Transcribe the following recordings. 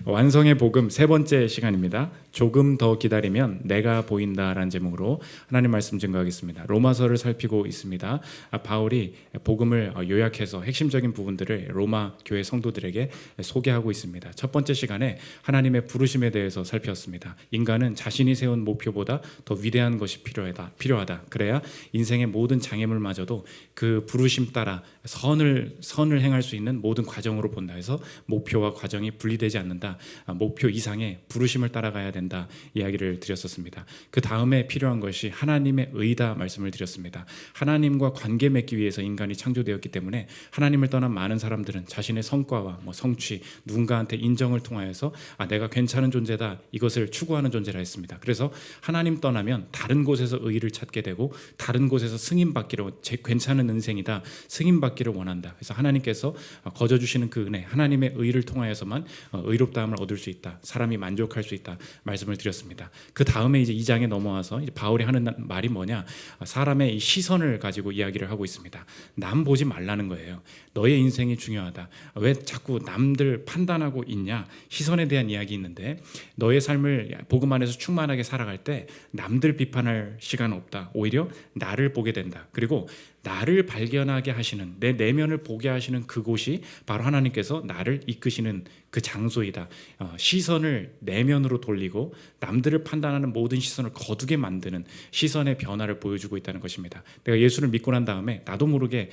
완성의 복음 세 번째 시간입니다. 조금 더 기다리면 내가 보인다라는 제목으로 하나님 말씀 증거하겠습니다. 로마서를 살피고 있습니다. 바울이 복음을 요약해서 핵심적인 부분들을 로마 교회 성도들에게 소개하고 있습니다. 첫 번째 시간에 하나님의 부르심에 대해서 살폈습니다. 인간은 자신이 세운 목표보다 더 위대한 것이 필요하다. 그래야 인생의 모든 장애물마저도 그 부르심 따라 선을 행할 수 있는 모든 과정으로 본다 해서 목표와 과정이 분리되지 않는다. 목표 이상의 부르심을 따라가야 된다. 이야기를 드렸었습니다. 그 다음에 필요한 것이 하나님의 의다 말씀을 드렸습니다. 하나님과 관계 맺기 위해서 인간이 창조되었기 때문에 하나님을 떠난 많은 사람들은 자신의 성과와 성취, 누군가한테 인정을 통하여서 내가 괜찮은 존재다 이것을 추구하는 존재라 했습니다. 그래서 하나님 떠나면 다른 곳에서 의를 찾게 되고 다른 곳에서 승인받기로 괜찮은 인생이다 승인받기를 원한다. 그래서 하나님께서 거저 주시는 그 은혜 하나님의 의를 통하여서만 의롭다함을 얻을 수 있다. 사람이 만족할 수 있다. 말씀을 드렸습니다. 그 다음에 이제 2장에 넘어와서 이제 바울이 하는 말이 뭐냐? 사람의 이 시선을 가지고 이야기를 하고 있습니다. 남 보지 말라는 거예요. 너의 인생이 중요하다. 왜 자꾸 남들 판단하고 있냐? 시선에 대한 이야기 있는데 너의 삶을 복음 안에서 충만하게 살아갈 때 남들 비판할 시간 없다. 오히려 나를 보게 된다. 그리고 나를 발견하게 하시는 내 내면을 보게 하시는 그곳이 바로 하나님께서 나를 이끄시는 그 장소이다. 시선을 내면으로 돌리고 남들을 판단하는 모든 시선을 거두게 만드는 시선의 변화를 보여주고 있다는 것입니다. 내가 예수를 믿고 난 다음에 나도 모르게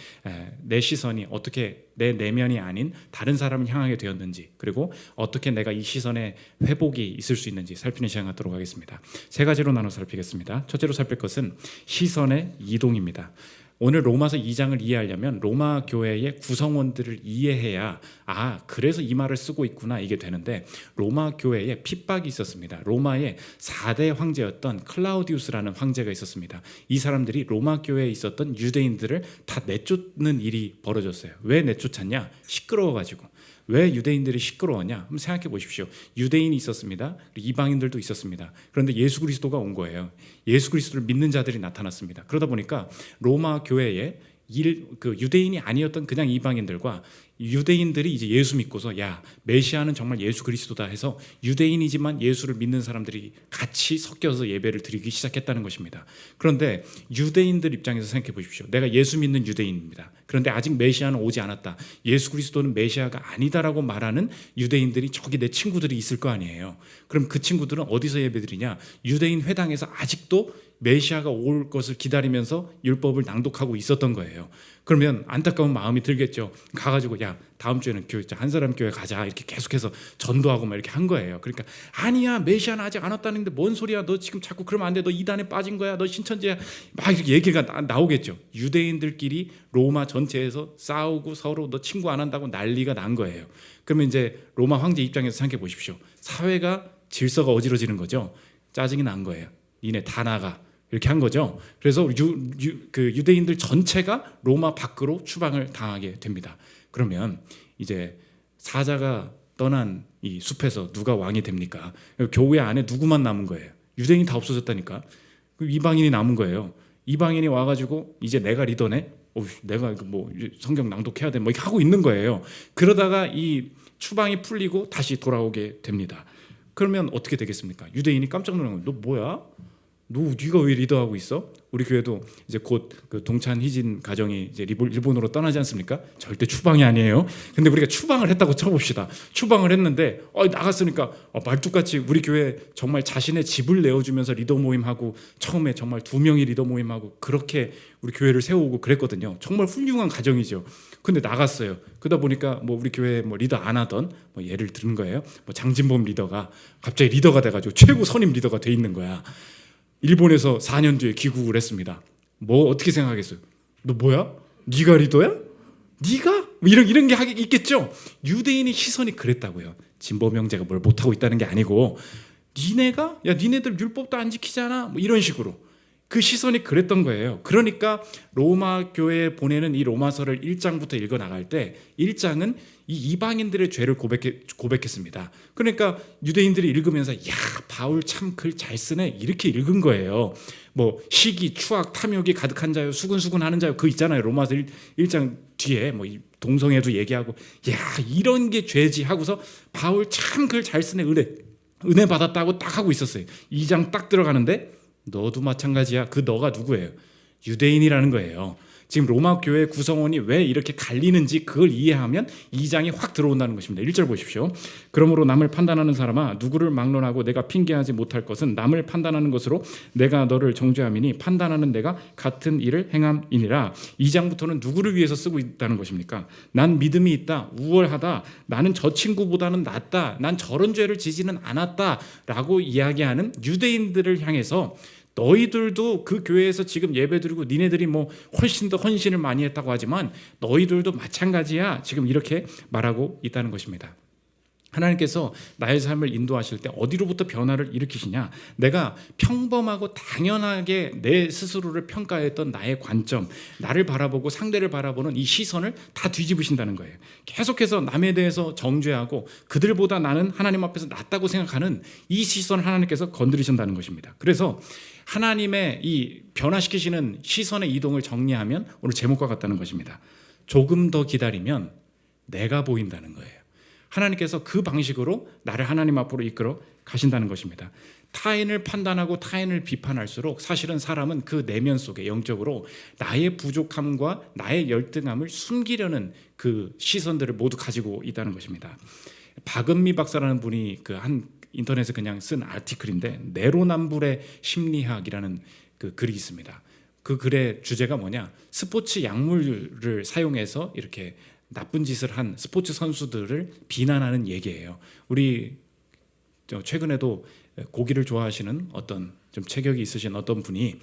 내 시선이 어떻게 내 내면이 아닌 다른 사람을 향하게 되었는지 그리고 어떻게 내가 이 시선의 회복이 있을 수 있는지 살피는 시간 갖도록 하겠습니다. 세 가지로 나눠 살피겠습니다. 첫째로 살필 것은 시선의 이동입니다. 오늘 로마서 2장을 이해하려면 로마 교회의 구성원들을 이해해야 그래서 이 말을 쓰고 있구나 이게 되는데 로마 교회에 핍박이 있었습니다. 로마의 4대 황제였던 클라우디우스라는 황제가 있었습니다. 이 사람들이 로마 교회에 있었던 유대인들을 다 내쫓는 일이 벌어졌어요. 왜 내쫓았냐? 시끄러워가지고. 왜 유대인들이 시끄러웠냐? 한번 생각해 보십시오. 유대인이 있었습니다. 이방인들도 있었습니다. 그런데 예수 그리스도가 온 거예요. 예수 그리스도를 믿는 자들이 나타났습니다. 그러다 보니까 로마 교회에 유대인이 아니었던 그냥 이방인들과 유대인들이 이제 예수 믿고서 메시아는 정말 예수 그리스도다 해서 유대인이지만 예수를 믿는 사람들이 같이 섞여서 예배를 드리기 시작했다는 것입니다. 그런데 유대인들 입장에서 생각해 보십시오. 내가 예수 믿는 유대인입니다. 그런데 아직 메시아는 오지 않았다. 예수 그리스도는 메시아가 아니다라고 말하는 유대인들이 저기 내 친구들이 있을 거 아니에요. 그럼 그 친구들은 어디서 예배드리냐? 유대인 회당에서 아직도 메시아가 올 것을 기다리면서 율법을 낭독하고 있었던 거예요. 그러면 안타까운 마음이 들겠죠. 가가지고 다음 주에는 한 사람 교회 가자 이렇게 계속해서 전도하고 막 이렇게 한 거예요. 그러니까 아니야 메시아는 아직 안 왔다는데 뭔 소리야? 너 지금 자꾸 그러면 안 돼. 너 이단에 빠진 거야. 너 신천지야. 막 이렇게 얘기가 나오겠죠. 유대인들끼리 로마 전체에서 싸우고 서로 너 친구 안 한다고 난리가 난 거예요. 그러면 이제 로마 황제 입장에서 생각해 보십시오. 사회가 질서가 어지러지는 거죠. 짜증이 난 거예요. 니네 다 나가. 이렇게 한 거죠. 그래서 유대인들 전체가 로마 밖으로 추방을 당하게 됩니다. 그러면 이제 사자가 떠난 이 숲에서 누가 왕이 됩니까? 교회 안에 누구만 남은 거예요? 유대인이 다 없어졌다니까. 이방인이 남은 거예요. 이방인이 와가지고 이제 내가 리더네. 내가 성경 낭독해야 돼. 이렇게 하고 있는 거예요. 그러다가 이 추방이 풀리고 다시 돌아오게 됩니다. 그러면 어떻게 되겠습니까? 유대인이 깜짝 놀란 거예요. 너 뭐야? 네가 왜 리더하고 있어? 우리 교회도 이제 곧 그 동찬 희진 가정이 이제 일본으로 떠나지 않습니까? 절대 추방이 아니에요. 근데 우리가 추방을 했다고 쳐봅시다. 추방을 했는데 나갔으니까 말뚝같이 우리 교회 정말 자신의 집을 내어주면서 리더 모임하고 처음에 정말 2명이 리더 모임하고 그렇게 우리 교회를 세우고 그랬거든요. 정말 훌륭한 가정이죠. 근데 나갔어요. 그러다 보니까 우리 교회 리더 안 하던 예를 들은 거예요. 장진범 리더가 갑자기 리더가 돼가지고 최고 선임 리더가 돼 있는 거야. 일본에서 4년 뒤에 귀국을 했습니다. 어떻게 생각하겠어요? 너 뭐야? 네가 리더야? 네가? 이런 게 있겠죠? 유대인의 시선이 그랬다고요. 진범 형제가 뭘 못하고 있다는 게 아니고 니네들 율법도 안 지키잖아 이런 식으로 그 시선이 그랬던 거예요. 그러니까 로마 교회에 보내는 이 로마서를 1장부터 읽어나갈 때 1장은 이 이방인들의 죄를 고백했습니다. 그러니까 유대인들이 읽으면서 바울 참 글 잘 쓰네 이렇게 읽은 거예요. 시기, 추악, 탐욕이 가득한 자요 수근수근 하는 자요 그 있잖아요. 로마서 1장 뒤에 뭐 동성애도 얘기하고 야 이런 게 죄지 하고서 바울 참 글 잘 쓰네 은혜 받았다고 딱 하고 있었어요. 2장 딱 들어가는데 너도 마찬가지야. 그 너가 누구예요? 유대인이라는 거예요. 지금 로마 교회 구성원이 왜 이렇게 갈리는지 그걸 이해하면 2장이 확 들어온다는 것입니다. 1절 보십시오. 그러므로 남을 판단하는 사람아 누구를 막론하고 내가 핑계하지 못할 것은 남을 판단하는 것으로 내가 너를 정죄함이니 판단하는 내가 같은 일을 행함이니라. 2장부터는 누구를 위해서 쓰고 있다는 것입니까? 난 믿음이 있다. 우월하다. 나는 저 친구보다는 낫다. 난 저런 죄를 지지는 않았다. 라고 이야기하는 유대인들을 향해서 너희들도 그 교회에서 지금 예배드리고 니네들이 뭐 훨씬 더 헌신을 많이 했다고 하지만 너희들도 마찬가지야. 지금 이렇게 말하고 있다는 것입니다. 하나님께서 나의 삶을 인도하실 때 어디로부터 변화를 일으키시냐? 내가 평범하고 당연하게 내 스스로를 평가했던 나의 관점, 나를 바라보고 상대를 바라보는 이 시선을 다 뒤집으신다는 거예요. 계속해서 남에 대해서 정죄하고 그들보다 나는 하나님 앞에서 낫다고 생각하는 이 시선을 하나님께서 건드리신다는 것입니다. 그래서 하나님의 이 변화시키시는 시선의 이동을 정리하면 오늘 제목과 같다는 것입니다. 조금 더 기다리면 내가 보인다는 거예요. 하나님께서 그 방식으로 나를 하나님 앞으로 이끌어 가신다는 것입니다. 타인을 판단하고 타인을 비판할수록 사실은 사람은 그 내면 속에 영적으로 나의 부족함과 나의 열등함을 숨기려는 그 시선들을 모두 가지고 있다는 것입니다. 박은미 박사라는 분이 그 한 인터넷에 그냥 쓴 아티클인데 내로남불의 심리학이라는 그 글이 있습니다. 그 글의 주제가 뭐냐? 스포츠 약물을 사용해서 이렇게 나쁜 짓을 한 스포츠 선수들을 비난하는 얘기예요. 우리 최근에도 고기를 좋아하시는 어떤 좀 체격이 있으신 어떤 분이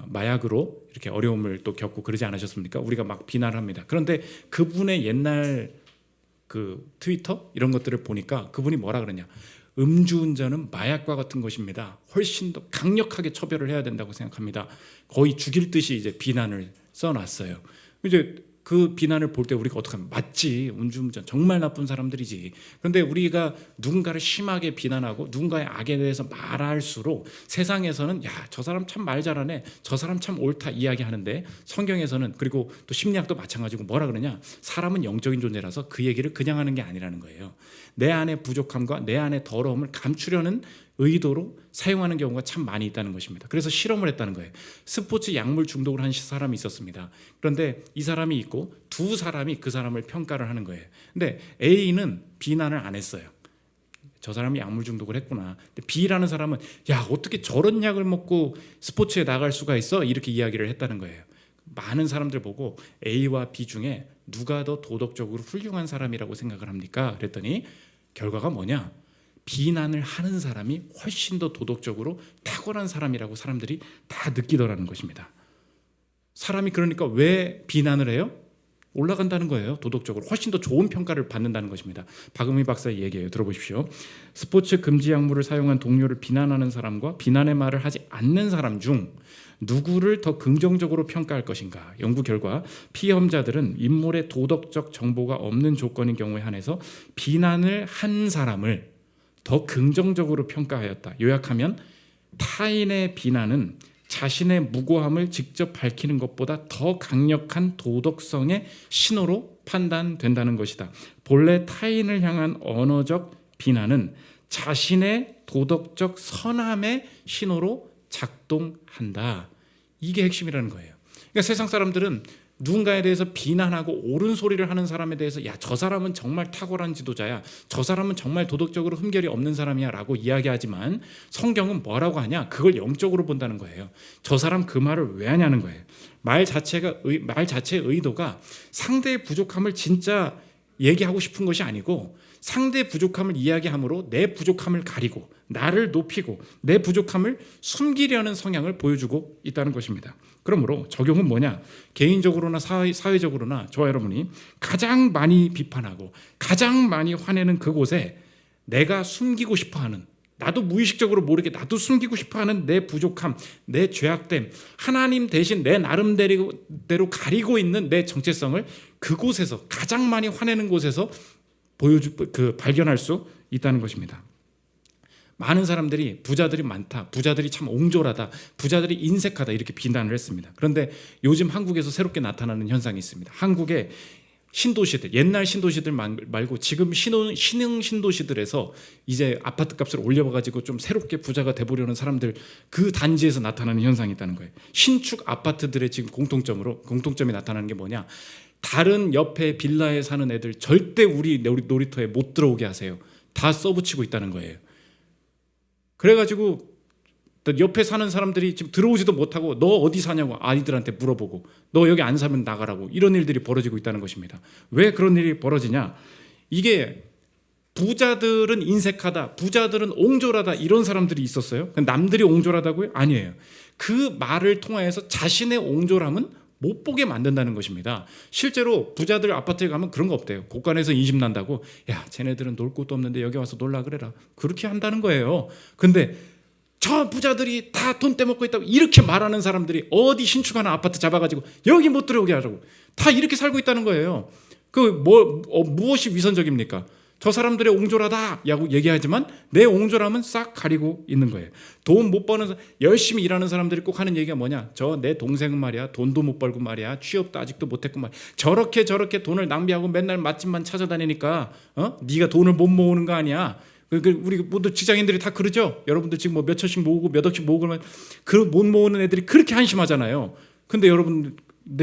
마약으로 이렇게 어려움을 또 겪고 그러지 않으셨습니까? 우리가 막 비난을 합니다. 그런데 그분의 옛날 그 트위터 이런 것들을 보니까 그분이 뭐라 그러냐? 음주운전은 마약과 같은 것입니다. 훨씬 더 강력하게 처벌을 해야 된다고 생각합니다. 거의 죽일 듯이 이제 비난을 써놨어요. 이제 그 비난을 볼 때 우리가 어떻게 하면 맞지, 음주운전 정말 나쁜 사람들이지. 그런데 우리가 누군가를 심하게 비난하고 누군가의 악에 대해서 말할수록 세상에서는 야, 저 사람 참 말 잘하네, 저 사람 참 옳다 이야기하는데 성경에서는 그리고 또 심리학도 마찬가지고 뭐라 그러냐? 사람은 영적인 존재라서 그 얘기를 그냥 하는 게 아니라는 거예요. 내 안의 부족함과 내 안의 더러움을 감추려는 의도로 사용하는 경우가 참 많이 있다는 것입니다. 그래서 실험을 했다는 거예요. 스포츠 약물 중독을 한 사람이 있었습니다. 그런데 이 사람이 있고 두 사람이 그 사람을 평가를 하는 거예요. 근데 A는 비난을 안 했어요. 저 사람이 약물 중독을 했구나. 근데 B라는 사람은 야, 어떻게 저런 약을 먹고 스포츠에 나갈 수가 있어? 이렇게 이야기를 했다는 거예요. 많은 사람들 보고 A와 B 중에 누가 더 도덕적으로 훌륭한 사람이라고 생각을 합니까? 그랬더니 결과가 뭐냐? 비난을 하는 사람이 훨씬 더 도덕적으로 탁월한 사람이라고 사람들이 다 느끼더라는 것입니다. 사람이 그러니까 왜 비난을 해요? 올라간다는 거예요. 도덕적으로 훨씬 더 좋은 평가를 받는다는 것입니다. 박은미 박사의 얘기예요. 들어보십시오. 스포츠 금지 약물을 사용한 동료를 비난하는 사람과 비난의 말을 하지 않는 사람 중 누구를 더 긍정적으로 평가할 것인가? 연구 결과 피험자들은 인물의 도덕적 정보가 없는 조건인 경우에 한해서 비난을 한 사람을 더 긍정적으로 평가하였다. 요약하면 타인의 비난은 자신의 무고함을 직접 밝히는 것보다 더 강력한 도덕성의 신호로 판단된다는 것이다. 본래 타인을 향한 언어적 비난은 자신의 도덕적 선함의 신호로 작동한다. 이게 핵심이라는 거예요. 그러니까 세상 사람들은 누군가에 대해서 비난하고 옳은 소리를 하는 사람에 대해서 야, 저 사람은 정말 탁월한 지도자야, 저 사람은 정말 도덕적으로 흠결이 없는 사람이야 라고 이야기하지만 성경은 뭐라고 하냐? 그걸 영적으로 본다는 거예요. 저 사람 그 말을 왜 하냐는 거예요. 말 자체의 의도가 상대의 부족함을 진짜 얘기하고 싶은 것이 아니고 상대의 부족함을 이야기함으로 내 부족함을 가리고 나를 높이고 내 부족함을 숨기려는 성향을 보여주고 있다는 것입니다. 그러므로 적용은 뭐냐? 개인적으로나 사회적으로나 저와 여러분이 가장 많이 비판하고 가장 많이 화내는 그곳에 내가 숨기고 싶어하는, 나도 무의식적으로 모르게 나도 숨기고 싶어하는 내 부족함, 내 죄악됨, 하나님 대신 내 나름대로 가리고 있는 내 정체성을 그곳에서 가장 많이 화내는 곳에서 발견할 수 있다는 것입니다. 많은 사람들이 부자들이 많다, 부자들이 참 옹졸하다, 부자들이 인색하다 이렇게 비난을 했습니다. 그런데 요즘 한국에서 새롭게 나타나는 현상이 있습니다. 한국의 신도시들, 옛날 신도시들 말고 지금 신흥 신도시들에서 이제 아파트 값을 올려가지고 좀 새롭게 부자가 돼보려는 사람들, 그 단지에서 나타나는 현상이 있다는 거예요. 신축 아파트들의 지금 공통점이 나타나는 게 뭐냐? 다른 옆에 빌라에 사는 애들 절대 우리 놀이터에 못 들어오게 하세요. 다 써붙이고 있다는 거예요. 그래가지고 옆에 사는 사람들이 지금 들어오지도 못하고 너 어디 사냐고 아이들한테 물어보고 너 여기 안 사면 나가라고, 이런 일들이 벌어지고 있다는 것입니다. 왜 그런 일이 벌어지냐? 이게 부자들은 인색하다, 부자들은 옹졸하다 이런 사람들이 있었어요. 남들이 옹졸하다고요? 아니에요. 그 말을 통하여서 자신의 옹졸함은 못 보게 만든다는 것입니다. 실제로 부자들 아파트에 가면 그런 거 없대요. 곳간에서 인심 난다고, 야 쟤네들은 놀 곳도 없는데 여기 와서 놀라 그래라, 그렇게 한다는 거예요. 근데 저 부자들이 다 돈 떼먹고 있다고 이렇게 말하는 사람들이 어디 신축하는 아파트 잡아가지고 여기 못 들어오게 하라고 다 이렇게 살고 있다는 거예요. 무엇이 위선적입니까? 저 사람들의 옹졸하다라고 얘기하지만 내 옹졸함은 싹 가리고 있는 거예요. 돈 못 버는, 열심히 일하는 사람들이 꼭 하는 얘기가 뭐냐? 저 내 동생은 말이야 돈도 못 벌고 말이야 취업도 아직도 못했고 말이야 저렇게 돈을 낭비하고 맨날 맛집만 찾아다니니까 네가 돈을 못 모으는 거 아니야? 우리 모두 직장인들이 다 그러죠. 여러분들 지금 뭐 몇 천씩 모으고 몇 억씩 모으고 그러면 그 못 모으는 애들이 그렇게 한심하잖아요. 근데 여러분,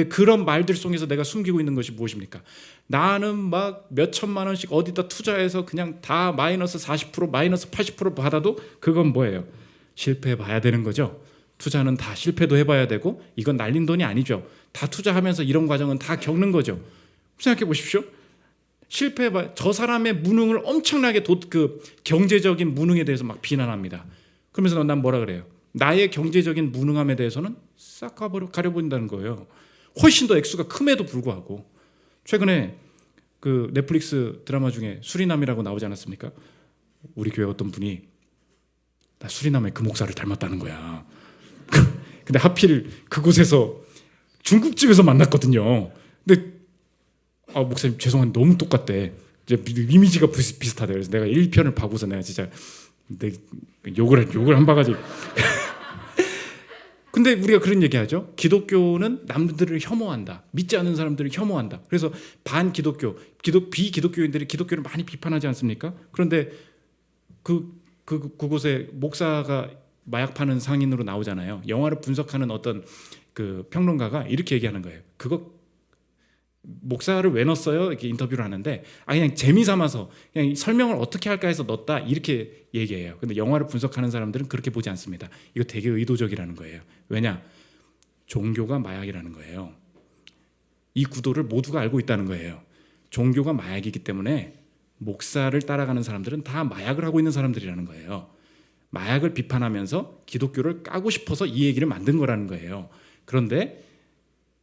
그런 말들 속에서 내가 숨기고 있는 것이 무엇입니까? 나는 막 몇 천만 원씩 어디다 투자해서 그냥 다 마이너스 40% 마이너스 80% 받아도 그건 뭐예요? 실패해 봐야 되는 거죠. 투자는 다 실패도 해봐야 되고 이건 날린 돈이 아니죠. 다 투자하면서 이런 과정은 다 겪는 거죠. 생각해 보십시오. 실패해봐. 저 사람의 무능을 엄청나게 그 경제적인 무능에 대해서 막 비난합니다. 그러면서 난 뭐라 그래요? 나의 경제적인 무능함에 대해서는 싹 가려버린다는 거예요. 훨씬 더 액수가 큼에도 불구하고. 최근에 그 넷플릭스 드라마 중에 수리남이라고 나오지 않았습니까? 우리 교회 어떤 분이 나 수리남의 그 목사를 닮았다는 거야. 근데 하필 그곳에서 중국집에서 만났거든요. 근데 목사님 죄송한데 너무 똑같대. 이제 이미지가 비슷하대. 그래서 내가 1편을 봐고서 내가 진짜 욕을 한 바가지. 근데 우리가 그런 얘기하죠. 기독교는 남들을 혐오한다. 믿지 않는 사람들을 혐오한다. 그래서 비기독교인들이 기독교를 많이 비판하지 않습니까? 그런데 그곳에 목사가 마약 파는 상인으로 나오잖아요. 영화를 분석하는 어떤 그 평론가가 이렇게 얘기하는 거예요. 그거 목사를 왜 넣었어요? 이렇게 인터뷰를 하는데 그냥 재미삼아서 그냥 설명을 어떻게 할까 해서 넣었다 이렇게 얘기해요. 근데 영화를 분석하는 사람들은 그렇게 보지 않습니다. 이거 되게 의도적이라는 거예요. 왜냐? 종교가 마약이라는 거예요. 이 구도를 모두가 알고 있다는 거예요. 종교가 마약이기 때문에 목사를 따라가는 사람들은 다 마약을 하고 있는 사람들이라는 거예요. 마약을 비판하면서 기독교를 까고 싶어서 이 얘기를 만든 거라는 거예요. 그런데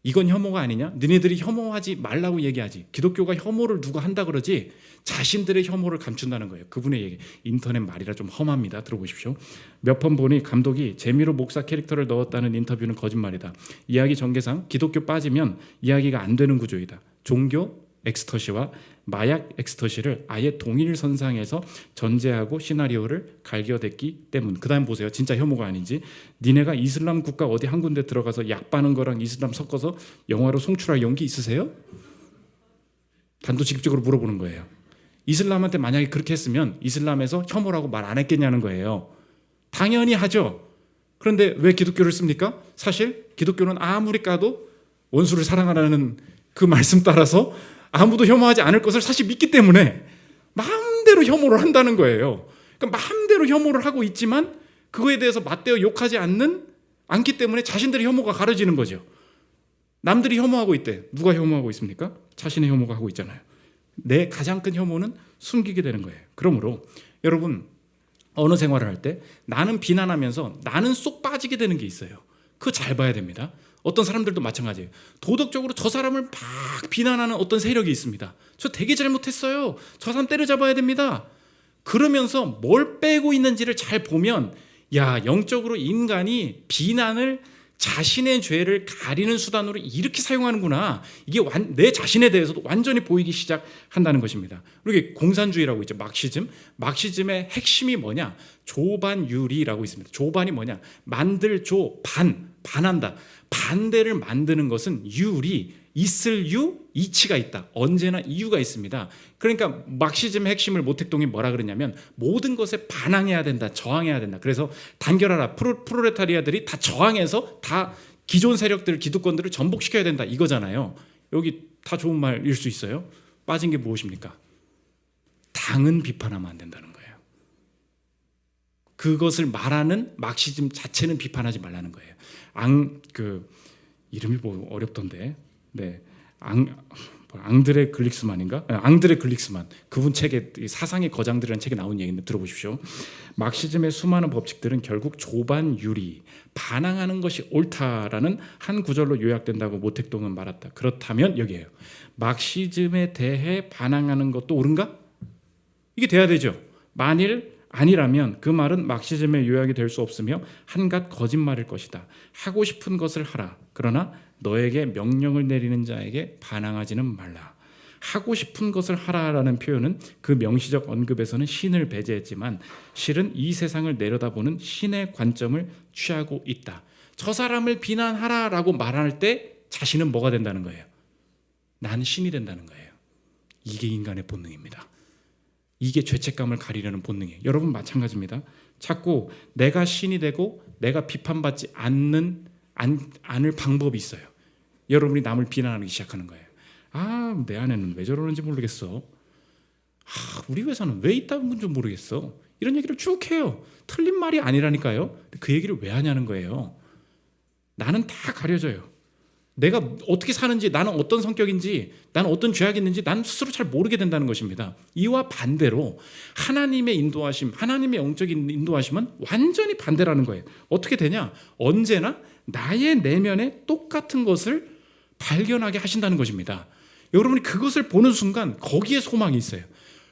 이건 혐오가 아니냐? 너네들이 혐오하지 말라고 얘기하지. 기독교가 혐오를 누가 한다 그러지 자신들의 혐오를 감춘다는 거예요. 그분의 얘기. 인터넷 말이라 좀 험합니다. 들어보십시오. 몇 번 보니 감독이 재미로 목사 캐릭터를 넣었다는 인터뷰는 거짓말이다. 이야기 전개상 기독교 빠지면 이야기가 안 되는 구조이다. 종교 엑스터시와 마약 엑스터시를 아예 동일선상에서 전제하고 시나리오를 갈겨댔기 때문. 그 다음 보세요. 진짜 혐오가 아닌지. 니네가 이슬람 국가 어디 한 군데 들어가서 약 바는 거랑 이슬람 섞어서 영화로 송출할 용기 있으세요? 단도직입적으로 물어보는 거예요. 이슬람한테 만약에 그렇게 했으면 이슬람에서 혐오라고 말 안 했겠냐는 거예요. 당연히 하죠. 그런데 왜 기독교를 씁니까? 사실 기독교는 아무리 까도 원수를 사랑하라는 그 말씀 따라서 아무도 혐오하지 않을 것을 사실 믿기 때문에 마음대로 혐오를 한다는 거예요. 그러니까 마음대로 혐오를 하고 있지만 그거에 대해서 맞대어 욕하지 않기 때문에 자신들의 혐오가 가려지는 거죠. 남들이 혐오하고 있대. 누가 혐오하고 있습니까? 자신의 혐오가 하고 있잖아요. 내 가장 큰 혐오는 숨기게 되는 거예요. 그러므로 여러분 어느 생활을 할 때 나는 비난하면서 나는 쏙 빠지게 되는 게 있어요. 그거 잘 봐야 됩니다. 어떤 사람들도 마찬가지예요. 도덕적으로 저 사람을 막 비난하는 어떤 세력이 있습니다. 저 되게 잘못했어요. 저 사람 때려잡아야 됩니다. 그러면서 뭘 빼고 있는지를 잘 보면 야, 영적으로 인간이 비난을 자신의 죄를 가리는 수단으로 이렇게 사용하는구나. 이게 내 자신에 대해서도 완전히 보이기 시작한다는 것입니다. 그리고 공산주의라고 있죠. 막시즘. 막시즘의 핵심이 뭐냐? 조반유리라고 있습니다. 조반이 뭐냐? 만들조, 반한다. 반대를 만드는 것은 유리, 있을 유, 이치가 있다. 언제나 이유가 있습니다. 그러니까 막시즘의 핵심을 모택동이 뭐라 그러냐면 모든 것에 반항해야 된다. 저항해야 된다. 그래서 단결하라. 프로레타리아들이 다 저항해서 다 기존 세력들, 기득권들을 전복시켜야 된다. 이거잖아요. 여기 다 좋은 말일 수 있어요. 빠진 게 무엇입니까? 당은 비판하면 안 된다는 거예요. 그것을 말하는 막시즘 자체는 비판하지 말라는 거예요. 이름이 뭐 어렵던데. 네, 앙드레 글릭스만인가? 앙드레 글릭스만 그분 책에 사상의 거장들이라는 책에 나온 얘기인데 들어보십시오. 막시즘의 수많은 법칙들은 결국 조반유리, 반항하는 것이 옳다라는 한 구절로 요약된다고 모택동은 말했다. 그렇다면 여기에요. 막시즘에 대해 반항하는 것도 옳은가? 이게 돼야 되죠. 만일 아니라면 그 말은 막시즘의 요약이 될 수 없으며 한갓 거짓말일 것이다. 하고 싶은 것을 하라. 그러나 너에게 명령을 내리는 자에게 반항하지는 말라. 하고 싶은 것을 하라라는 표현은 그 명시적 언급에서는 신을 배제했지만 실은 이 세상을 내려다보는 신의 관점을 취하고 있다. 저 사람을 비난하라라고 말할 때 자신은 뭐가 된다는 거예요? 나는 신이 된다는 거예요. 이게 인간의 본능입니다. 이게 죄책감을 가리려는 본능이에요. 여러분 마찬가지입니다. 자꾸 내가 신이 되고 내가 비판받지 않을 방법이 있어요. 여러분이 남을 비난하기 시작하는 거예요. 내 아내는 왜 저러는지 모르겠어. 우리 회사는 왜 이따는 건지 모르겠어. 이런 얘기를 쭉 해요. 틀린 말이 아니라니까요. 그 얘기를 왜 하냐는 거예요. 나는 다 가려져요. 내가 어떻게 사는지, 나는 어떤 성격인지, 나는 어떤 죄악이 있는지 난 스스로 잘 모르게 된다는 것입니다. 이와 반대로 하나님의 인도하심, 하나님의 영적인 인도하심은 완전히 반대라는 거예요. 어떻게 되냐? 언제나 나의 내면에 똑같은 것을 발견하게 하신다는 것입니다. 여러분이 그것을 보는 순간 거기에 소망이 있어요.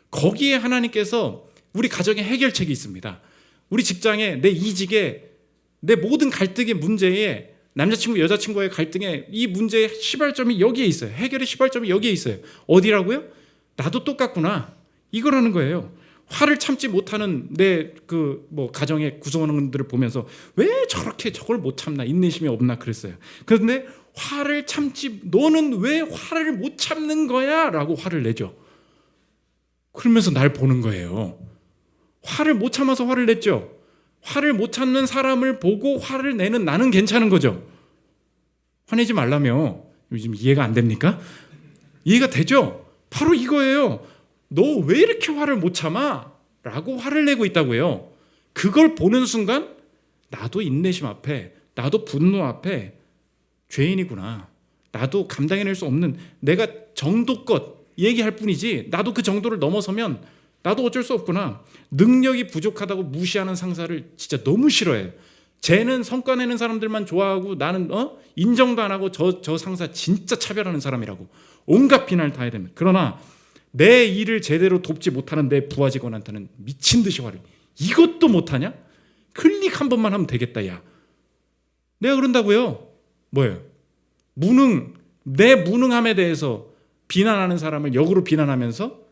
거기에 하나님께서 우리 가정의 해결책이 있습니다. 우리 직장에, 내 이직에, 내 모든 갈등의 문제에, 남자친구, 여자친구의 갈등에 이 문제의 시발점이 여기에 있어요. 해결의 시발점이 여기에 있어요. 어디라고요? 나도 똑같구나. 이거라는 거예요. 화를 참지 못하는 내 가정의 구성원들을 보면서 왜 저렇게 저걸 못 참나, 인내심이 없나 그랬어요. 그런데 화를 참지, 너는 왜 화를 못 참는 거야? 라고 화를 내죠. 그러면서 날 보는 거예요. 화를 못 참아서 화를 냈죠. 화를 못 참는 사람을 보고 화를 내는 나는 괜찮은 거죠. 화내지 말라며. 요즘 이해가 안 됩니까? 이해가 되죠? 바로 이거예요. 너 왜 이렇게 화를 못 참아? 라고 화를 내고 있다고요. 그걸 보는 순간 나도 인내심 앞에, 나도 분노 앞에 죄인이구나. 나도 감당해낼 수 없는, 내가 정도껏 얘기할 뿐이지 나도 그 정도를 넘어서면 나도 어쩔 수 없구나. 능력이 부족하다고 무시하는 상사를 진짜 너무 싫어해요. 쟤는 성과 내는 사람들만 좋아하고 나는 인정도 안 하고 저 상사 진짜 차별하는 사람이라고 온갖 비난을 다 해야 됩니다. 그러나 내 일을 제대로 돕지 못하는 내 부하 직원한테는 미친 듯이 화를. 이것도 못하냐? 클릭 한 번만 하면 되겠다. 야, 내가 그런다고요. 뭐예요? 내 무능함에 대해서 비난하는 사람을 역으로 비난하면서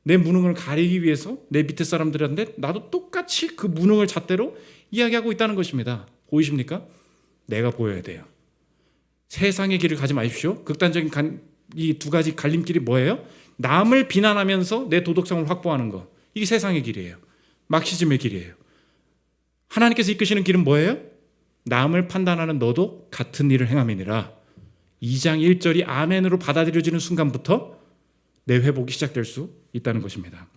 내 무능을 가리기 위해서 내 밑에 사람들한테 나도 똑같이 그 무능을 잣대로 이야기하고 있다는 것입니다. 보이십니까? 내가 보여야 돼요. 세상의 길을 가지 마십시오. 극단적인 이 두 가지 갈림길이 뭐예요? 남을 비난하면서 내 도덕성을 확보하는 거. 이게 세상의 길이에요. 막시즘의 길이에요. 하나님께서 이끄시는 길은 뭐예요? 남을 판단하는 너도 같은 일을 행함이니라. 2장 1절이 아멘으로 받아들여지는 순간부터 내 회복이 시작될 수 있다는 것입니다.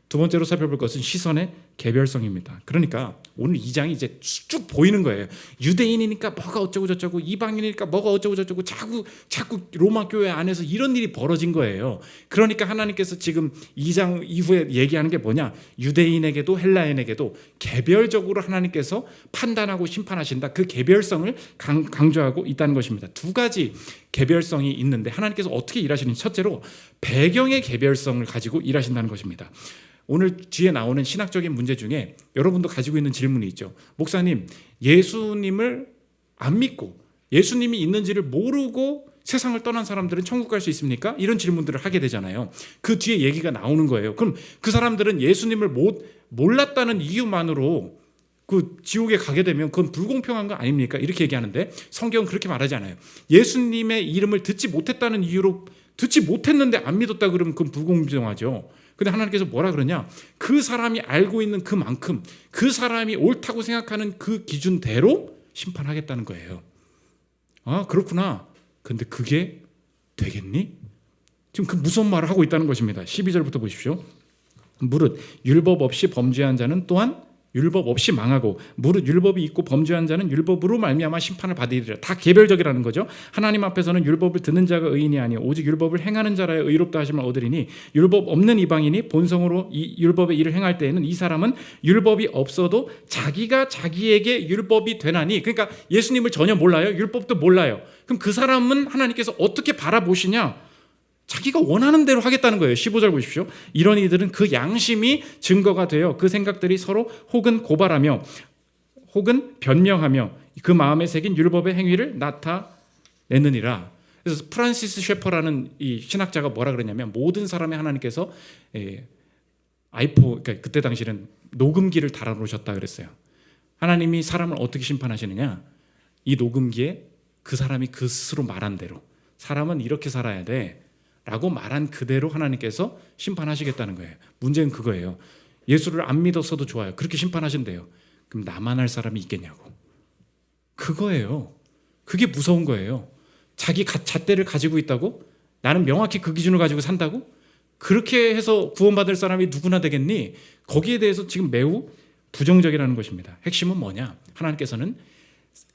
두 번째로 살펴볼 것은 시선의 개별성입니다. 그러니까 오늘 2장이 이제 쭉 보이는 거예요. 유대인이니까 뭐가 어쩌고 저쩌고, 이방인이니까 뭐가 어쩌고 저쩌고, 자꾸 로마 교회 안에서 이런 일이 벌어진 거예요. 그러니까 하나님께서 지금 2장 이후에 얘기하는 게 뭐냐? 유대인에게도 헬라인에게도 개별적으로 하나님께서 판단하고 심판하신다. 그 개별성을 강조하고 있다는 것입니다. 두 가지 개별성이 있는데 하나님께서 어떻게 일하시는지, 첫째로 배경의 개별성을 가지고 일하신다는 것입니다. 오늘 뒤에 나오는 신학적인 문제 중에 여러분도 가지고 있는 질문이 있죠. 목사님, 예수님을 안 믿고 예수님이 있는지를 모르고 세상을 떠난 사람들은 천국 갈 수 있습니까? 이런 질문들을 하게 되잖아요. 그 뒤에 얘기가 나오는 거예요. 그럼 그 사람들은 예수님을 몰랐다는 이유만으로 그 지옥에 가게 되면 그건 불공평한 거 아닙니까? 이렇게 얘기하는데 성경은 그렇게 말하지 않아요. 예수님의 이름을 듣지 못했다는 이유로 듣지 못했는데 안 믿었다 그러면 그건 불공정하죠. 근데 하나님께서 뭐라 그러냐? 그 사람이 알고 있는 그만큼 그 사람이 옳다고 생각하는 그 기준대로 심판하겠다는 거예요. 아, 그렇구나. 근데 그게 되겠니? 지금 그 무서운 말을 하고 있다는 것입니다. 12절부터 보십시오. 무릇 율법 없이 범죄한 자는 또한 율법 없이 망하고 무릇 율법이 있고 범죄한 자는 율법으로 말미암아 심판을 받으리라. 다 개별적이라는 거죠. 하나님 앞에서는 율법을 듣는 자가 의인이 아니요 오직 율법을 행하는 자라야 의롭다 하심을 얻으리니 율법 없는 이방인이 본성으로 이 율법의 일을 행할 때에는 이 사람은 율법이 없어도 자기가 자기에게 율법이 되나니. 그러니까 예수님을 전혀 몰라요. 율법도 몰라요. 그럼 그 사람은 하나님께서 어떻게 바라보시냐? 자기가 원하는 대로 하겠다는 거예요. 15절 보십시오. 이런 이들은 그 양심이 증거가 되어 그 생각들이 서로 혹은 고발하며 혹은 변명하며 그 마음에 새긴 율법의 행위를 나타내느니라. 그래서 프란시스 셰퍼라는 이 신학자가 뭐라 그러냐면 모든 사람의 하나님께서 그러니까 그때 당시에는 녹음기를 달아놓으셨다 그랬어요. 하나님이 사람을 어떻게 심판하시느냐? 이 녹음기에 그 사람이 그 스스로 말한 대로 사람은 이렇게 살아야 돼 라고 말한 그대로 하나님께서 심판하시겠다는 거예요. 문제는 그거예요. 예수를 안 믿었어도 좋아요. 그렇게 심판하신대요. 그럼 나만 할 사람이 있겠냐고. 그거예요. 그게 무서운 거예요. 자기 잣대를 가지고 있다고? 나는 명확히 그 기준을 가지고 산다고? 그렇게 해서 구원받을 사람이 누구나 되겠니? 거기에 대해서 지금 매우 부정적이라는 것입니다. 핵심은 뭐냐? 하나님께서는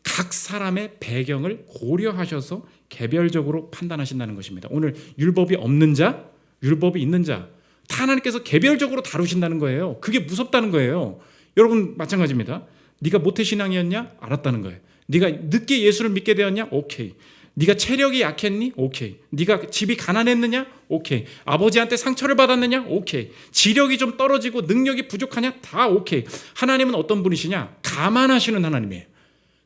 각 사람의 배경을 고려하셔서 개별적으로 판단하신다는 것입니다. 오늘 율법이 없는 자, 율법이 있는 자 다 하나님께서 개별적으로 다루신다는 거예요. 그게 무섭다는 거예요. 여러분 마찬가지입니다. 네가 모태신앙이었냐? 알았다는 거예요. 네가 늦게 예수를 믿게 되었냐? 오케이. 네가 체력이 약했니? 오케이. 네가 집이 가난했느냐? 오케이. 아버지한테 상처를 받았느냐? 오케이. 지력이 좀 떨어지고 능력이 부족하냐? 다 오케이. 하나님은 어떤 분이시냐? 감안하시는 하나님이에요.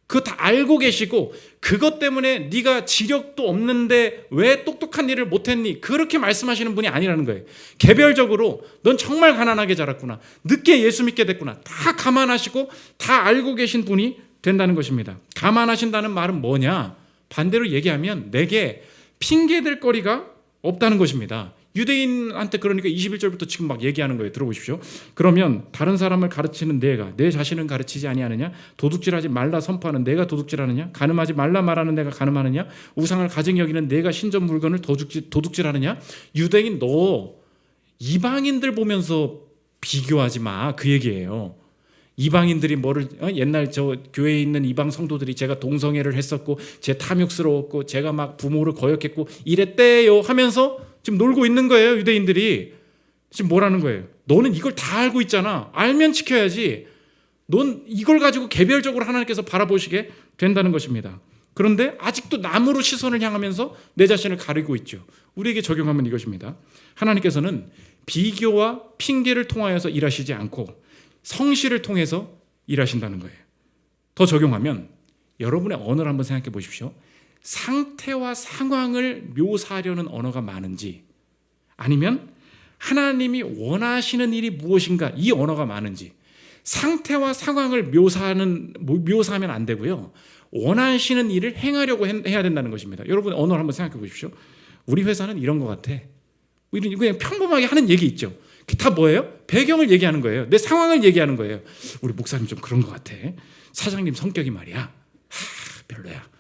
그거 다 알고 계시고 그것 때문에 네가 지력도 없는데 왜 똑똑한 일을 못했니? 그렇게 말씀하시는 분이 아니라는 거예요. 개별적으로 넌 정말 가난하게 자랐구나. 늦게 예수 믿게 됐구나. 다 감안하시고 다 알고 계신 분이 된다는 것입니다. 감안하신다는 말은 뭐냐? 반대로 얘기하면 내게 핑계댈 거리가 없다는 것입니다. 유대인한테 그러니까 21절부터 지금 막 얘기하는 거예요. 들어보십시오. 그러면 다른 사람을 가르치는 내가 내 자신은 가르치지 아니하느냐? 도둑질하지 말라 선포하는 내가 도둑질하느냐? 가늠하지 말라 말하는 내가 가늠하느냐? 우상을 가증히 여기는 내가 신전 물건을 도둑질하느냐? 유대인 너 이방인들 보면서 비교하지 마. 그 얘기예요. 이방인들이 뭐를 옛날 저 교회에 있는 이방 성도들이 제가 동성애를 했었고 제 탐욕스러웠고 제가 막 부모를 거역했고 이랬대요 하면서 지금 놀고 있는 거예요. 유대인들이 지금 뭐라는 거예요? 너는 이걸 다 알고 있잖아. 알면 지켜야지. 넌 이걸 가지고 개별적으로 하나님께서 바라보시게 된다는 것입니다. 그런데 아직도 남으로 시선을 향하면서 내 자신을 가리고 있죠. 우리에게 적용하면 이것입니다. 하나님께서는 비교와 핑계를 통하여서 일하시지 않고 성실을 통해서 일하신다는 거예요. 더 적용하면 여러분의 언어를 한번 생각해 보십시오. 상태와 상황을 묘사하려는 언어가 많은지 아니면 하나님이 원하시는 일이 무엇인가 이 언어가 많은지. 상태와 상황을 묘사하면 안 되고요. 원하시는 일을 행하려고 해야 된다는 것입니다. 여러분 언어를 한번 생각해 보십시오. 우리 회사는 이런 것 같아. 그냥 평범하게 하는 얘기 있죠. 다 뭐예요? 배경을 얘기하는 거예요. 내 상황을 얘기하는 거예요. 우리 목사님 좀 그런 것 같아. 사장님 성격이 말이야. 별로야.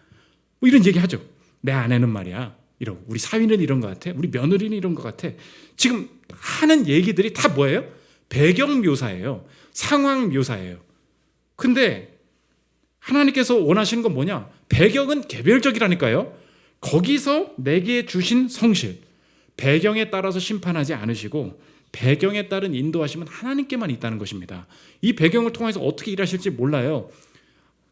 뭐 이런 얘기 하죠. 내 아내는 말이야. 이러고 우리 사위는 이런 것 같아. 우리 며느리는 이런 것 같아. 지금 하는 얘기들이 다 뭐예요? 배경 묘사예요. 상황 묘사예요. 근데 하나님께서 원하시는 건 뭐냐? 배경은 개별적이라니까요. 거기서 내게 주신 성실, 배경에 따라서 심판하지 않으시고 배경에 따른 인도하심은 하나님께만 있다는 것입니다. 이 배경을 통해서 어떻게 일하실지 몰라요.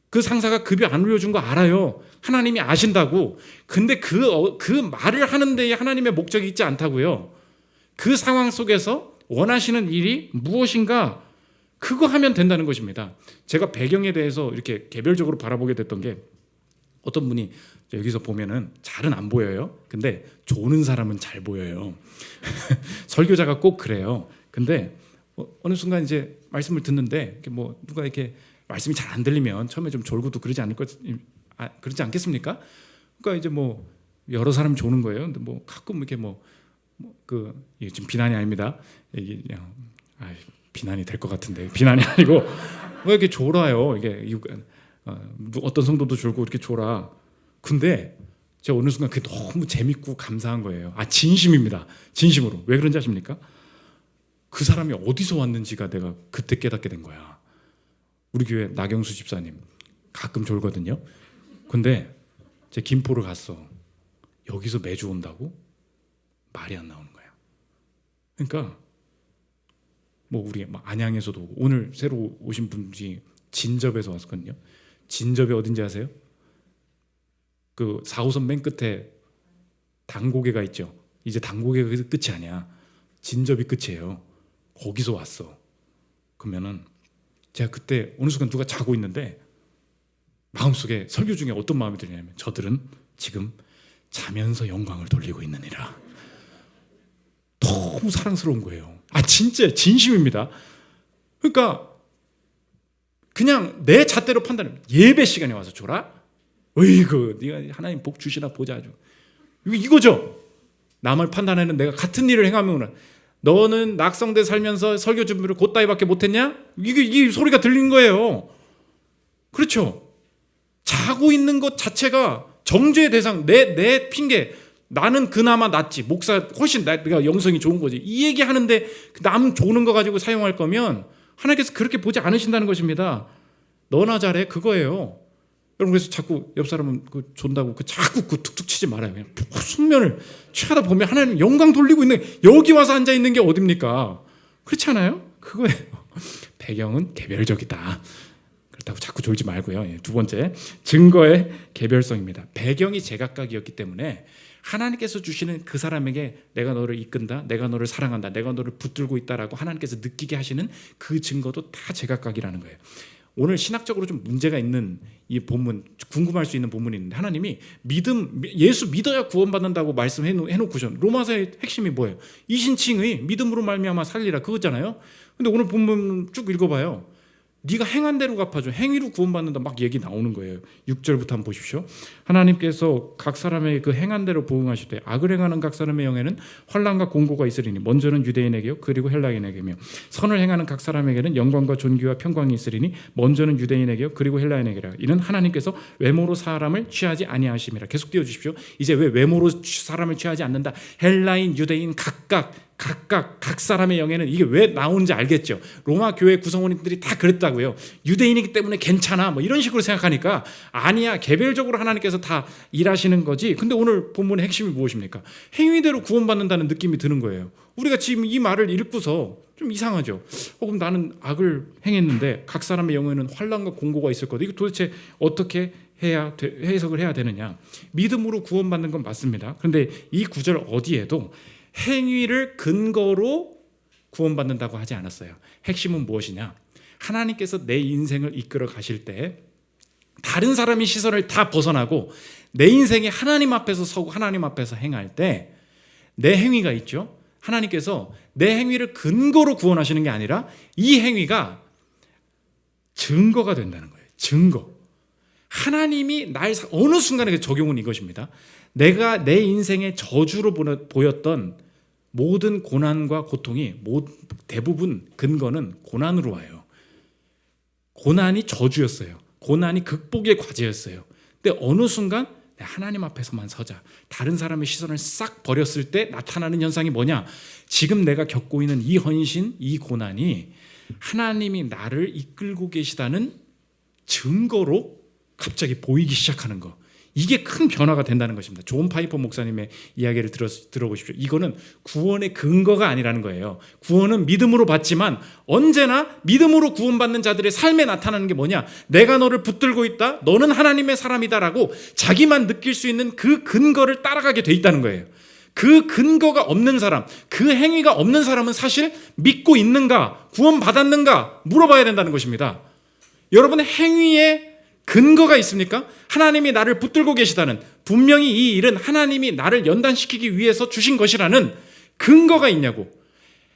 그 상사가 급여 안 올려준 거 알아요. 하나님이 아신다고. 근데 그 말을 하는 데에 하나님의 목적이 있지 않다고요. 그 상황 속에서 원하시는 일이 무엇인가 그거 하면 된다는 것입니다. 제가 배경에 대해서 이렇게 개별적으로 바라보게 됐던 게 어떤 분이 여기서 보면은 잘은 안 보여요. 근데 조는 사람은 잘 보여요. 설교자가 꼭 그래요. 근데 어느 순간 이제 말씀을 듣는데 이렇게 뭐 누가 이렇게 말씀이 잘 안 들리면 처음에 좀 졸고도 그러지 그러지 않겠습니까? 그러니까 이제 뭐 여러 사람이 조는 거예요. 근데 뭐 가끔 이렇게 이게 지금 비난이 아닙니다. 이게 비난이 될 것 같은데 비난이 아니고 왜 이렇게 졸아요? 이게 어떤 성도도 졸고 이렇게 졸아. 근데 제가 어느 순간 그게 너무 재밌고 감사한 거예요. 진심입니다. 진심으로. 왜 그런지 아십니까? 그 사람이 어디서 왔는지가 내가 그때 깨닫게 된 거야. 우리 교회 나경수 집사님 가끔 졸거든요. 근데 제 김포를 갔어. 여기서 매주 온다고? 말이 안 나오는 거야. 그러니까 뭐 우리 안양에서도 오늘 새로 오신 분이 진접에서 왔거든요. 진접이 어딘지 아세요? 그 4호선 맨 끝에 당고개가 있죠. 이제 당고개가 끝이 아니야. 진접이 끝이에요. 거기서 왔어. 그러면은 제가 그때 어느 순간 누가 자고 있는데 마음속에 설교 중에 어떤 마음이 드냐면 저들은 지금 자면서 영광을 돌리고 있느니라. 너무 사랑스러운 거예요. 진짜 진심입니다. 그러니까 그냥 내 잣대로 판단하면 예배 시간에 와서 줘라? 어이구, 네가 하나님 복 주시나 보자. 아주 이거죠. 남을 판단하는 내가 같은 일을 행하면 너는 낙성대 살면서 설교 준비를 곧다이밖에 못했냐? 이게 소리가 들린 거예요. 그렇죠. 자고 있는 것 자체가 정죄의 대상. 내 핑계. 나는 그나마 낫지. 목사 훨씬 내가 영성이 좋은 거지. 이 얘기 하는데 남 조는 거 가지고 사용할 거면 하나님께서 그렇게 보지 않으신다는 것입니다. 너나 잘해 그거예요. 여러분 그래서 자꾸 옆 사람은 존다고 자꾸 툭툭 치지 말아요. 그냥 숙면을 취하다 보면 하나님 영광 돌리고 있는 여기 와서 앉아 있는 게 어딥니까? 그렇지 않아요? 그거예요. 배경은 개별적이다. 그렇다고 자꾸 졸지 말고요. 두 번째, 증거의 개별성입니다. 배경이 제각각이었기 때문에 하나님께서 주시는 그 사람에게 내가 너를 이끈다, 내가 너를 사랑한다, 내가 너를 붙들고 있다라고 하나님께서 느끼게 하시는 그 증거도 다 제각각이라는 거예요. 오늘 신학적으로 좀 문제가 있는 이 본문, 궁금할 수 있는 본문이 있는데 하나님이 예수 믿어야 구원받는다고 말씀해놓고서 로마서의 핵심이 뭐예요? 이신칭의 믿음으로 말미암아 살리라 그거잖아요. 근데 오늘 본문 쭉 읽어봐요. 네가 행한 대로 갚아줘. 행위로 구원받는다 막 얘기 나오는 거예요. 6절부터 한번 보십시오. 하나님께서 각 사람의 그 행한 대로 보응하시되 악을 행하는 각 사람의 영에는 환난과 공고가 있으리니 먼저는 유대인에게요 그리고 헬라인에게며 선을 행하는 각 사람에게는 영광과 존귀와 평강이 있으리니 먼저는 유대인에게요 그리고 헬라인에게라. 이는 하나님께서 외모로 사람을 취하지 아니하심이라. 계속 띄워주십시오. 이제 왜 외모로 사람을 취하지 않는다. 헬라인, 유대인 각각 각 사람의 영에는 이게 왜 나오는지 알겠죠. 로마 교회 구성원들이 다 그랬다고요. 유대인이기 때문에 괜찮아 뭐 이런 식으로 생각하니까 아니야. 개별적으로 하나님께서 다 일하시는 거지. 근데 오늘 본문의 핵심이 무엇입니까? 행위대로 구원받는다는 느낌이 드는 거예요. 우리가 지금 이 말을 읽고서 좀 이상하죠. 그럼 나는 악을 행했는데 각 사람의 영에는 환난과 공고가 있을 거다. 이거 도대체 어떻게 해석을 해야 되느냐. 믿음으로 구원받는 건 맞습니다. 그런데 이 구절 어디에도 행위를 근거로 구원받는다고 하지 않았어요. 핵심은 무엇이냐? 하나님께서 내 인생을 이끌어 가실 때 다른 사람의 시선을 다 벗어나고 내 인생이 하나님 앞에서 서고 하나님 앞에서 행할 때 내 행위가 있죠. 하나님께서 내 행위를 근거로 구원하시는 게 아니라 이 행위가 증거가 된다는 거예요. 증거. 하나님이 어느 순간에 적용은 이것입니다. 내가 내 인생의 저주로 보였던 모든 고난과 고통이 대부분 근거는 고난으로 와요. 고난이 저주였어요. 고난이 극복의 과제였어요. 근데 어느 순간 하나님 앞에서만 서자. 다른 사람의 시선을 싹 버렸을 때 나타나는 현상이 뭐냐? 지금 내가 겪고 있는 이 헌신, 이 고난이 하나님이 나를 이끌고 계시다는 증거로 갑자기 보이기 시작하는 거. 이게 큰 변화가 된다는 것입니다. 존 파이퍼 목사님의 이야기를 들어보십시오. 이거는 구원의 근거가 아니라는 거예요. 구원은 믿음으로 받지만 언제나 믿음으로 구원받는 자들의 삶에 나타나는 게 뭐냐? 내가 너를 붙들고 있다. 너는 하나님의 사람이다라고 자기만 느낄 수 있는 그 근거를 따라가게 돼 있다는 거예요. 그 근거가 없는 사람, 그 행위가 없는 사람은 사실 믿고 있는가, 구원받았는가 물어봐야 된다는 것입니다. 여러분의 행위에 근거가 있습니까? 하나님이 나를 붙들고 계시다는, 분명히 이 일은 하나님이 나를 연단시키기 위해서 주신 것이라는 근거가 있냐고.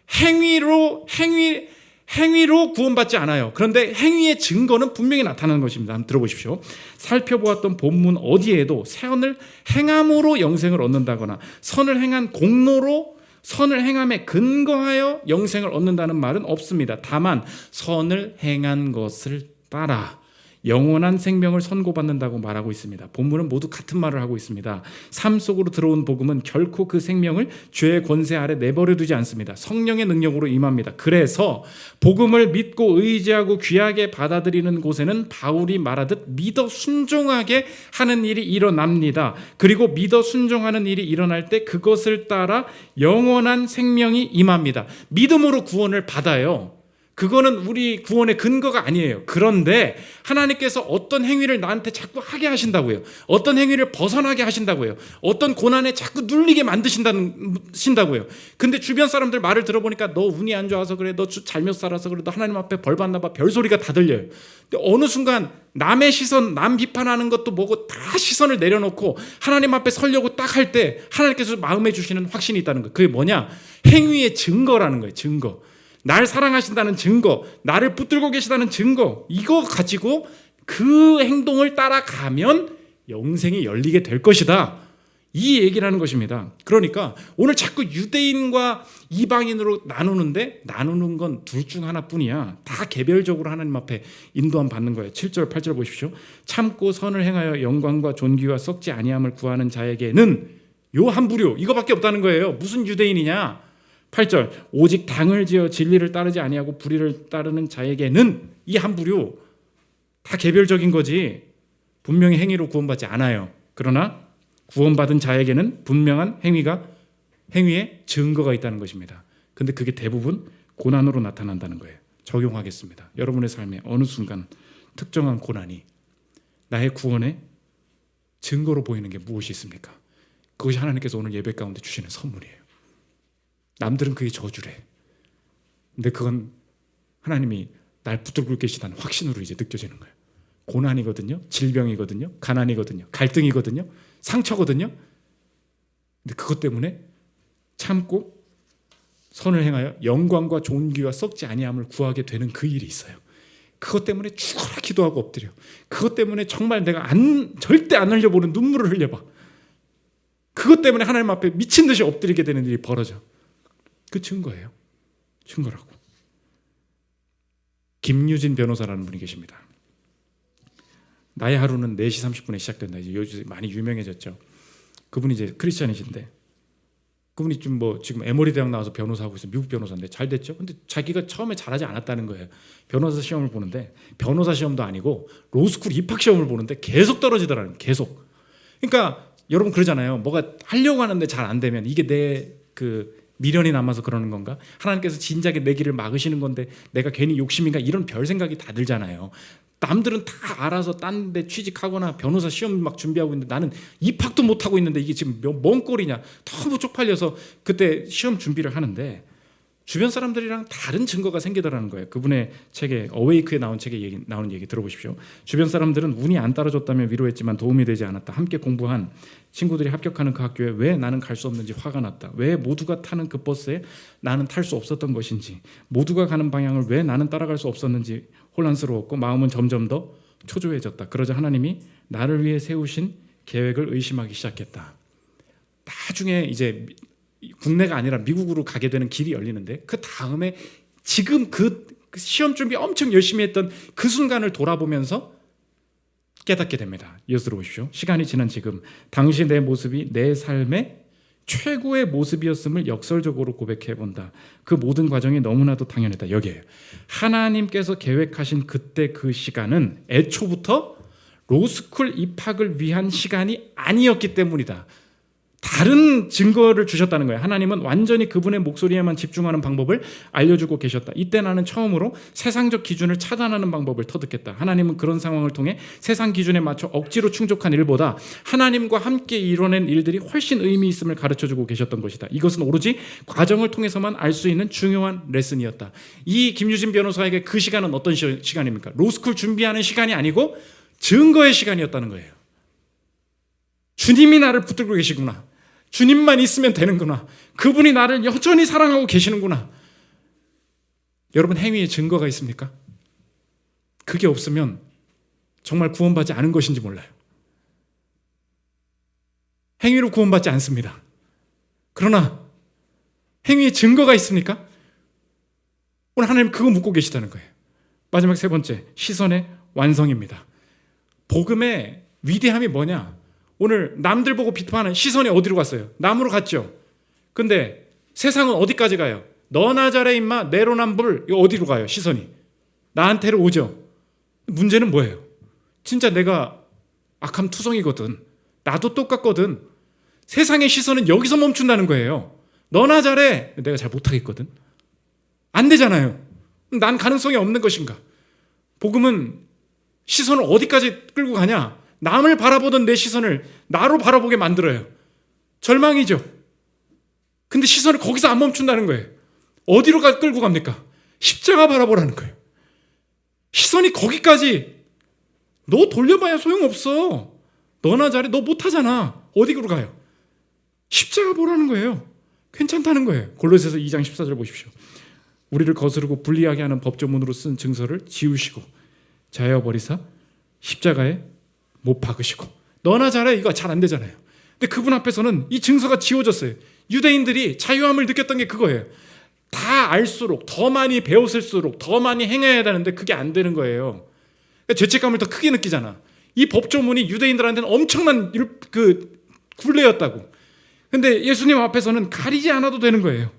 행위로 구원받지 않아요. 그런데 행위의 증거는 분명히 나타나는 것입니다. 한번 들어보십시오. 살펴보았던 본문 어디에도 선을 행함으로 영생을 얻는다거나 선을 행한 공로로 선을 행함에 근거하여 영생을 얻는다는 말은 없습니다. 다만 선을 행한 것을 따라 영원한 생명을 선고받는다고 말하고 있습니다. 본문은 모두 같은 말을 하고 있습니다. 삶 속으로 들어온 복음은 결코 그 생명을 죄의 권세 아래 내버려 두지 않습니다. 성령의 능력으로 임합니다. 그래서 복음을 믿고 의지하고 귀하게 받아들이는 곳에는 바울이 말하듯 믿어 순종하게 하는 일이 일어납니다. 그리고 믿어 순종하는 일이 일어날 때 그것을 따라 영원한 생명이 임합니다. 믿음으로 구원을 받아요. 그거는 우리 구원의 근거가 아니에요. 그런데 하나님께서 어떤 행위를 나한테 자꾸 하게 하신다고요. 어떤 행위를 벗어나게 하신다고요. 어떤 고난에 자꾸 눌리게 만드신다고요. 근데 주변 사람들 말을 들어보니까 너 운이 안 좋아서 그래, 너 잘못 살아서 그래, 너 하나님 앞에 벌 받나 봐, 별소리가 다 들려요. 근데 어느 순간 남의 시선, 남 비판하는 것도 뭐고 다 시선을 내려놓고 하나님 앞에 서려고 딱 할 때 하나님께서 마음에 주시는 확신이 있다는 거예요. 그게 뭐냐? 행위의 증거라는 거예요. 증거. 날 사랑하신다는 증거, 나를 붙들고 계시다는 증거, 이거 가지고 그 행동을 따라가면 영생이 열리게 될 것이다. 이 얘기를 하는 것입니다. 그러니까 오늘 자꾸 유대인과 이방인으로 나누는 건 둘 중 하나뿐이야. 다 개별적으로 하나님 앞에 인도함 받는 거예요. 7절, 8절 보십시오. 참고 선을 행하여 영광과 존귀와 썩지 아니함을 구하는 자에게는 요 한 부류, 이거밖에 없다는 거예요. 무슨 유대인이냐? 8절, 오직 당을 지어 진리를 따르지 아니하고 불의를 따르는 자에게는, 이 한 부류 다 개별적인 거지 분명히 행위로 구원받지 않아요. 그러나 구원받은 자에게는 분명한 행위의 증거가 있다는 것입니다. 근데 그게 대부분 고난으로 나타난다는 거예요. 적용하겠습니다. 여러분의 삶에 어느 순간 특정한 고난이 나의 구원의 증거로 보이는 게 무엇이 있습니까? 그것이 하나님께서 오늘 예배 가운데 주시는 선물이에요. 남들은 그게 저주래. 근데 그건 하나님이 날 붙들고 계시다는 확신으로 이제 느껴지는 거예요. 고난이거든요. 질병이거든요. 가난이거든요. 갈등이거든요. 상처거든요. 근데 그것 때문에 참고 선을 행하여 영광과 존귀와 썩지 아니함을 구하게 되는 그 일이 있어요. 그것 때문에 죽어라 기도하고 엎드려. 그것 때문에 정말 내가 절대 안 흘려보는 눈물을 흘려봐. 그것 때문에 하나님 앞에 미친 듯이 엎드리게 되는 일이 벌어져. 그 증거예요. 증거라고. 김유진 변호사라는 분이 계십니다. 나의 하루는 4시 30분에 시작된다. 이제 요즘 많이 유명해졌죠. 그분이 이제 크리스찬이신데, 그분이 지금 에머리 대학 나와서 변호사하고 있어요. 미국 변호사인데 잘 됐죠. 근데 자기가 처음에 잘하지 않았다는 거예요. 변호사 시험을 보는데, 변호사 시험도 아니고 로스쿨 입학 시험을 보는데 계속 떨어지더라는 거예요. 계속. 그러니까 여러분 그러잖아요. 뭐가 하려고 하는데 잘 안 되면 이게 내 미련이 남아서 그러는 건가? 하나님께서 진작에 내 길을 막으시는 건데 내가 괜히 욕심인가? 이런 별 생각이 다 들잖아요. 남들은 다 알아서 딴 데 취직하거나 변호사 시험 막 준비하고 있는데 나는 입학도 못하고 있는데 이게 지금 뭔 꼴이냐? 너무 쪽팔려서 그때 시험 준비를 하는데 주변 사람들이랑 다른 증거가 생기더라는 거예요. 그분의 책에, 어웨이크에 나온 책에 나오는 얘기 들어보십시오. 주변 사람들은 운이 안 따라줬다며 위로했지만 도움이 되지 않았다. 함께 공부한 친구들이 합격하는 그 학교에 왜 나는 갈 수 없는지 화가 났다. 왜 모두가 타는 그 버스에 나는 탈 수 없었던 것인지, 모두가 가는 방향을 왜 나는 따라갈 수 없었는지 혼란스러웠고 마음은 점점 더 초조해졌다. 그러자 하나님이 나를 위해 세우신 계획을 의심하기 시작했다. 나중에 이제 국내가 아니라 미국으로 가게 되는 길이 열리는데, 그 다음에 지금 그 시험 준비 엄청 열심히 했던 그 순간을 돌아보면서 깨닫게 됩니다. 이어서 들어보십시오. 시간이 지난 지금 당시 내 모습이 내 삶의 최고의 모습이었음을 역설적으로 고백해본다. 그 모든 과정이 너무나도 당연했다. 여기에요. 하나님께서 계획하신 그때 그 시간은 애초부터 로스쿨 입학을 위한 시간이 아니었기 때문이다. 다른 증거를 주셨다는 거예요. 하나님은 완전히 그분의 목소리에만 집중하는 방법을 알려주고 계셨다. 이때 나는 처음으로 세상적 기준을 차단하는 방법을 터득했다. 하나님은 그런 상황을 통해 세상 기준에 맞춰 억지로 충족한 일보다 하나님과 함께 이뤄낸 일들이 훨씬 의미 있음을 가르쳐주고 계셨던 것이다. 이것은 오로지 과정을 통해서만 알 수 있는 중요한 레슨이었다. 이 김유진 변호사에게 그 시간은 어떤 시간입니까? 로스쿨 준비하는 시간이 아니고 증거의 시간이었다는 거예요. 주님이 나를 붙들고 계시구나. 주님만 있으면 되는구나. 그분이 나를 여전히 사랑하고 계시는구나. 여러분, 행위에 증거가 있습니까? 그게 없으면 정말 구원받지 않은 것인지 몰라요. 행위로 구원받지 않습니다. 그러나 행위에 증거가 있습니까? 오늘 하나님 그거 묻고 계시다는 거예요. 마지막 세 번째, 시선의 완성입니다. 복음의 위대함이 뭐냐? 오늘 남들 보고 비판하는 시선이 어디로 갔어요? 남으로 갔죠. 근데 세상은 어디까지 가요? 너나 잘해 임마, 내로남불. 이거 어디로 가요? 시선이 나한테로 오죠. 문제는 뭐예요? 진짜 내가 악함 투성이거든. 나도 똑같거든. 세상의 시선은 여기서 멈춘다는 거예요. 너나 잘해. 내가 잘 못하겠거든. 안 되잖아요. 난 가능성이 없는 것인가? 복음은 시선을 어디까지 끌고 가냐? 남을 바라보던 내 시선을 나로 바라보게 만들어요. 절망이죠. 근데 시선을 거기서 안 멈춘다는 거예요. 어디로 끌고 갑니까? 십자가 바라보라는 거예요. 시선이 거기까지. 너 돌려봐야 소용없어. 너나 잘해. 너 못하잖아. 어디로 가요? 십자가 보라는 거예요. 괜찮다는 거예요. 골로새서 2장 14절 보십시오. 우리를 거스르고 불리하게 하는 법조문으로 쓴 증서를 지우시고 자여 버리사 십자가에 못 박으시고. 너나 잘해. 이거 잘 안 되잖아요. 근데 그분 앞에서는 이 증서가 지워졌어요. 유대인들이 자유함을 느꼈던 게 그거예요. 다 알수록, 더 많이 배웠을수록 더 많이 행해야 되는데 그게 안 되는 거예요. 그러니까 죄책감을 더 크게 느끼잖아. 이 법조문이 유대인들한테는 엄청난 굴레였다고. 근데 예수님 앞에서는 가리지 않아도 되는 거예요.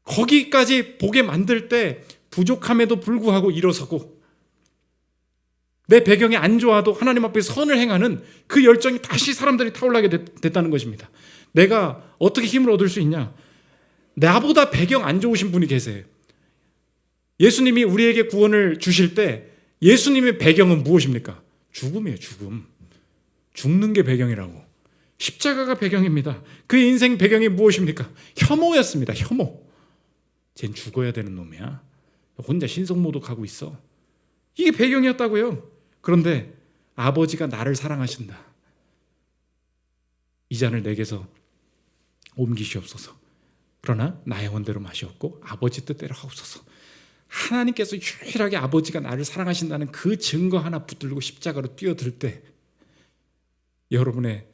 거기까지 보게 만들 때 부족함에도 불구하고 일어서고, 내 배경이 안 좋아도 하나님 앞에 선을 행하는 그 열정이 다시 사람들이 타올라게 됐다는 것입니다. 내가 어떻게 힘을 얻을 수 있냐? 나보다 배경 안 좋으신 분이 계세요. 예수님이 우리에게 구원을 주실 때 예수님의 배경은 무엇입니까? 죽음이에요. 죽음. 죽는 게 배경이라고. 십자가가 배경입니다. 그의 인생 배경이 무엇입니까? 혐오였습니다. 혐오. 쟨 죽어야 되는 놈이야. 혼자 신성모독하고 있어. 이게 배경이었다고요. 그런데 아버지가 나를 사랑하신다. 이 잔을 내게서 옮기시옵소서. 그러나 나의 원대로 마시옵고 아버지 뜻대로 하옵소서. 하나님께서 유일하게 아버지가 나를 사랑하신다는 그 증거 하나 붙들고 십자가로 뛰어들 때 여러분을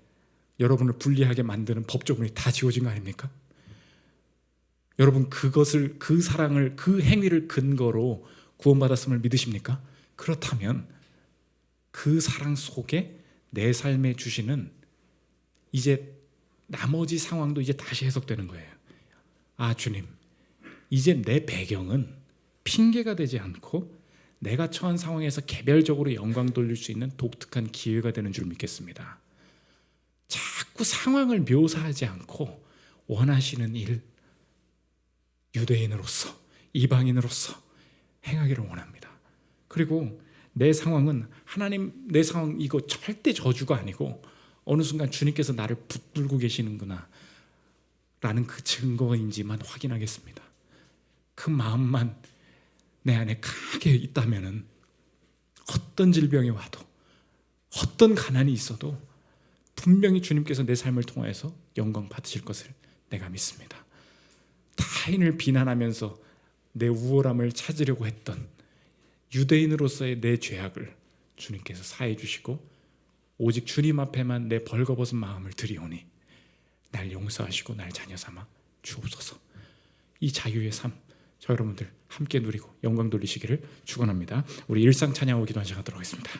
불리하게 만드는 법조문이 다 지워진 거 아닙니까? 여러분, 그것을, 그 사랑을, 그 행위를 근거로 구원받았음을 믿으십니까? 그렇다면 그 사랑 속에 내 삶에 주시는 이제 나머지 상황도 이제 다시 해석되는 거예요. 아, 주님, 이제 내 배경은 핑계가 되지 않고 내가 처한 상황에서 개별적으로 영광 돌릴 수 있는 독특한 기회가 되는 줄 믿겠습니다. 자꾸 상황을 묘사하지 않고 원하시는 일, 유대인으로서, 이방인으로서 행하기를 원합니다. 그리고 내 상황은 하나님, 내 상황 이거 절대 저주가 아니고 어느 순간 주님께서 나를 붙들고 계시는구나 라는 그 증거인지만 확인하겠습니다. 그 마음만 내 안에 강하게 있다면은 어떤 질병이 와도, 어떤 가난이 있어도 분명히 주님께서 내 삶을 통하여서 영광 받으실 것을 내가 믿습니다. 타인을 비난하면서 내 우월함을 찾으려고 했던 유대인으로서의 내 죄악을 주님께서 사해 주시고 오직 주님 앞에만 내 벌거벗은 마음을 드리오니 날 용서하시고 날 자녀 삼아 주옵소서. 이 자유의 삶, 저 여러분들 함께 누리고 영광 돌리시기를 축원합니다. 우리 일상 찬양하고 기도한 시간 하도록 하겠습니다.